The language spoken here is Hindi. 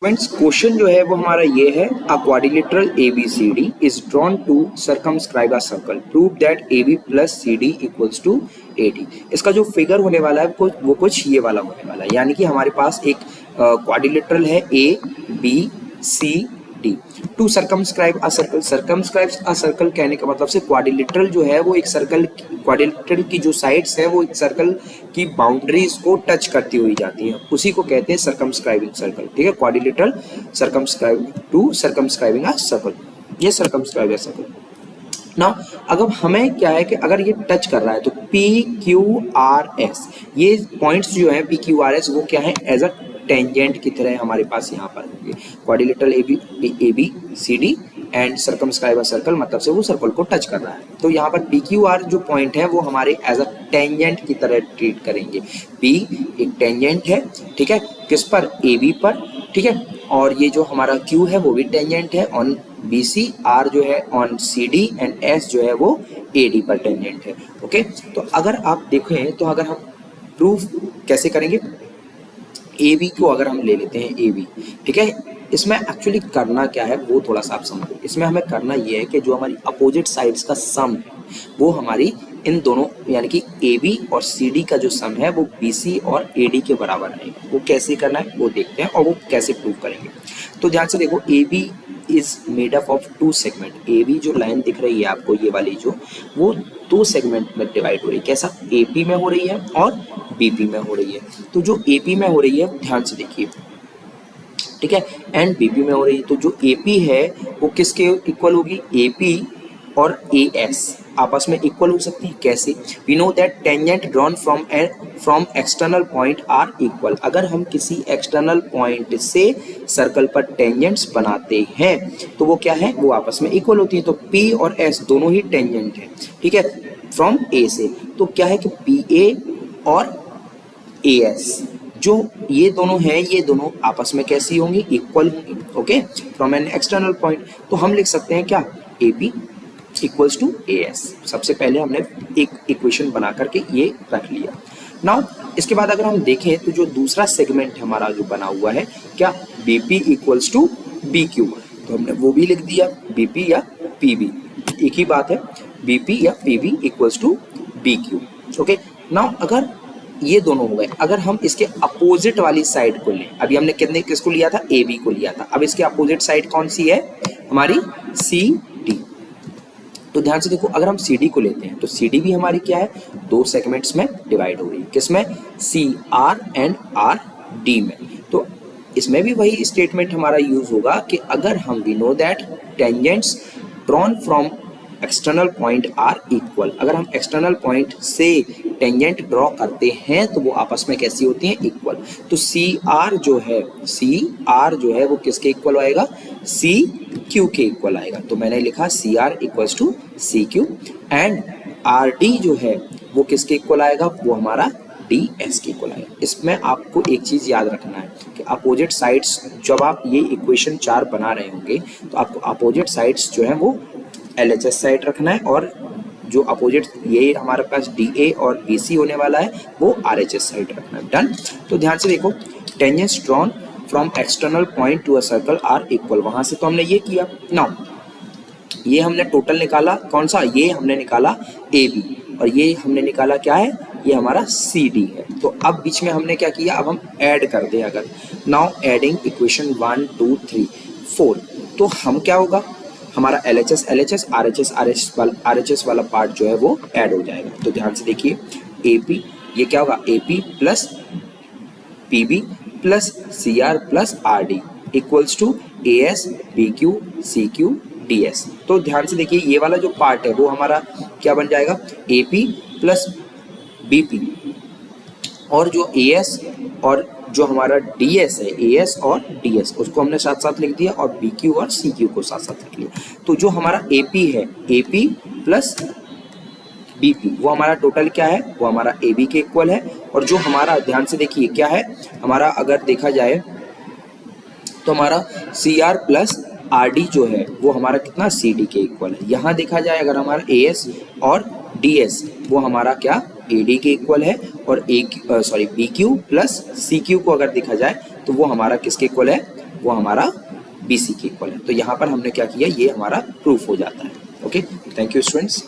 फ्रेंड्स क्वेश्चन जो है वो हमारा ये है, a quadrilateral ABCD is drawn to circumscribe a circle, prove that AB plus CD equals to AD। इसका जो फिगर होने वाला है वो कुछ ये वाला होने वाला है, यानी कि हमारे पास एक क्वाड्रिलेटरल है ABCD to circumscribe a circle. Circumscribe a circle कहने का मतलब से क्वाड्रिलेटरल जो है वो एक सर्कल, क्वाड्रिलेटरल की जो साइड्स है वो एक सर्कल की बाउंड्रीज को टच करती हुई जाती है, उसी को कहते हैं सर्कमस्क्राइबिंग सर्कल। ठीक है, quadrilateral circumscribe to circumscribing a circle, ये सर्कमस्क्राइब अ सर्कल। ना अगर हमें क्या है कि अगर ये टच कर रहा है तो PQRS, ये पॉइंट्स जो हैं PQRS वो क्या है, एज अ टेंजेंट की तरह हमारे पास यहाँ पर होंगे। Quadrilateral ABCD and circumscribe a circle मतलब से वो सर्कल को टच कर रहा है, तो यहाँ पर PQR जो पॉइंट है वो हमारे एज अ टेंजेंट की तरह ट्रीट करेंगे। P एक टेंजेंट है, ठीक है, किस पर, AB पर, ठीक है, और ये जो हमारा Q है वो भी टेंजेंट है ऑन BC, R जो है ऑन CD एंड S जो है वो AD पर टेंजेंट है। ओके, तो अगर आप देखें तो अगर हम प्रूफ कैसे करेंगे, AB को अगर हम ले लेते हैं AB, ठीक है, इसमें एक्चुअली करना क्या है वो थोड़ा सा आप समझो। इसमें हमें करना ये है कि जो हमारी अपोजिट साइड्स का सम है वो हमारी इन दोनों यानी कि AB और CD का जो सम है वो BC और AD के बराबर आएगा। वो कैसे करना है वो देखते हैं और वो कैसे प्रूव करेंगे। तो ध्यान से देखो, AB is made up of two segment. AB जो लाइन दिख रही है आपको ये वाली जो, वो दो सेगमेंट में डिवाइड हो रही है। कैसा, AP में हो रही है और BP में हो रही है। तो जो AP में हो रही है ध्यान से देखिए, ठीक है, एंड BP में हो रही है, तो जो AP है वो किसके इक्वल होगी, AP और AS आपस में इक्वल हो सकती है। कैसे, we know that tangent drawn from external point are equal. अगर हम किसी एक्सटर्नल पॉइंट से सर्कल पर टेंजेंट्स बनाते हैं तो वो क्या है, वो आपस में इक्वल होती है। तो P और S दोनों ही टेंजेंट है, ठीक है, फ्रॉम A से। तो क्या है कि PA और AS जो ये दोनों हैं ये दोनों आपस में कैसी होंगी, इक्वल होंगी। Okay, from an external point, तो हम लिख सकते हैं क्या, AB इक्वल्स टू AS। सबसे पहले हमने एक इक्वेशन बना करके ये रख लिया। नाउ इसके बाद अगर हम देखें तो जो दूसरा सेगमेंट हमारा जो बना हुआ है क्या, BP इक्वल्स टू BQ, तो हमने वो भी लिख दिया, BP या PB एक ही बात है, BP या PB equals to BQ। Okay, now अगर ये दोनों हो गए, अगर हम इसके अपोजिट वाली साइड को लें, अभी हमने किसको लिया था, AB को लिया था, अब इसके अपोजिट साइड कौन सी है, हमारी CD। तो ध्यान से देखो, अगर हम CD को लेते हैं तो CD भी हमारी क्या है, दो सेगमेंट्स में डिवाइड हो रही है। किसमें, CR एंड RD में। तो इसमें भी वही स्टेटमेंट हमारा यूज होगा कि अगर हम we know that tangents drawn from external point are equal, अगर हम एक्सटर्नल पॉइंट से टेंजेंट ड्रॉ करते हैं तो वो आपस में कैसी होती हैं, इक्वल। तो CR जो है वो किसके इक्वल आएगा, CQ के इक्वल आएगा। तो मैंने लिखा CR equals to CQ and RD जो है वो किसके इक्वल आएगा, वो हमारा DS के इक्वल आएगा। इसमें आपको एक चीज़ याद रखना है कि अपोजिट साइड्स, जब आप ये इक्वेशन 4 बना रहे होंगे तो आपको अपोजिट साइड्स जो है वो LHS साइड रखना है, और जो अपोजिट ये हमारे पास DA और BC होने वाला है वो RHS साइड रखना है। डन। तो ध्यान से देखो, tangents drawn from external point to a circle are equal, वहां से तो हमने ये किया। नाउ ये हमने टोटल निकाला, कौन सा, ये हमने निकाला AB, और ये हमने निकाला क्या है, ये हमारा CD है। तो अब बीच में हमने क्या किया, अब हम ऐड कर दें। अगर नाउ एडिंग इक्वेशन 1 2 3 4, तो हम क्या होगा, हमारा LHS RHS वाला पार्ट जो है वो ऐड हो जाएगा। तो ध्यान से देखिए, AP ये क्या होगा, AP plus PB plus CR plus RD equals to AS BQ CQ DS। तो ध्यान से देखिए, ये वाला जो पार्ट है वो हमारा क्या बन जाएगा, AP प्लस BP, और जो AS और जो हमारा DS है, AS और DS उसको हमने साथ साथ लिख दिया, और BQ और CQ को साथ साथ लिख लिया। तो जो हमारा AP है, AP प्लस BP, वो हमारा टोटल क्या है, वो हमारा AB के इक्वल है। और जो हमारा, ध्यान से देखिए क्या है हमारा, अगर देखा जाए तो हमारा CR प्लस RD जो है वो हमारा कितना, CD के इक्वल है। यहाँ देखा जाए अगर हमारा AS और DS वो हमारा क्या, AD के इक्वल है, और BQ प्लस CQ को अगर देखा जाए तो वो हमारा किसके इक्वल है, वो हमारा BC के इक्वल है। तो यहाँ पर हमने क्या किया, ये हमारा प्रूफ हो जाता है। Okay, thank you students.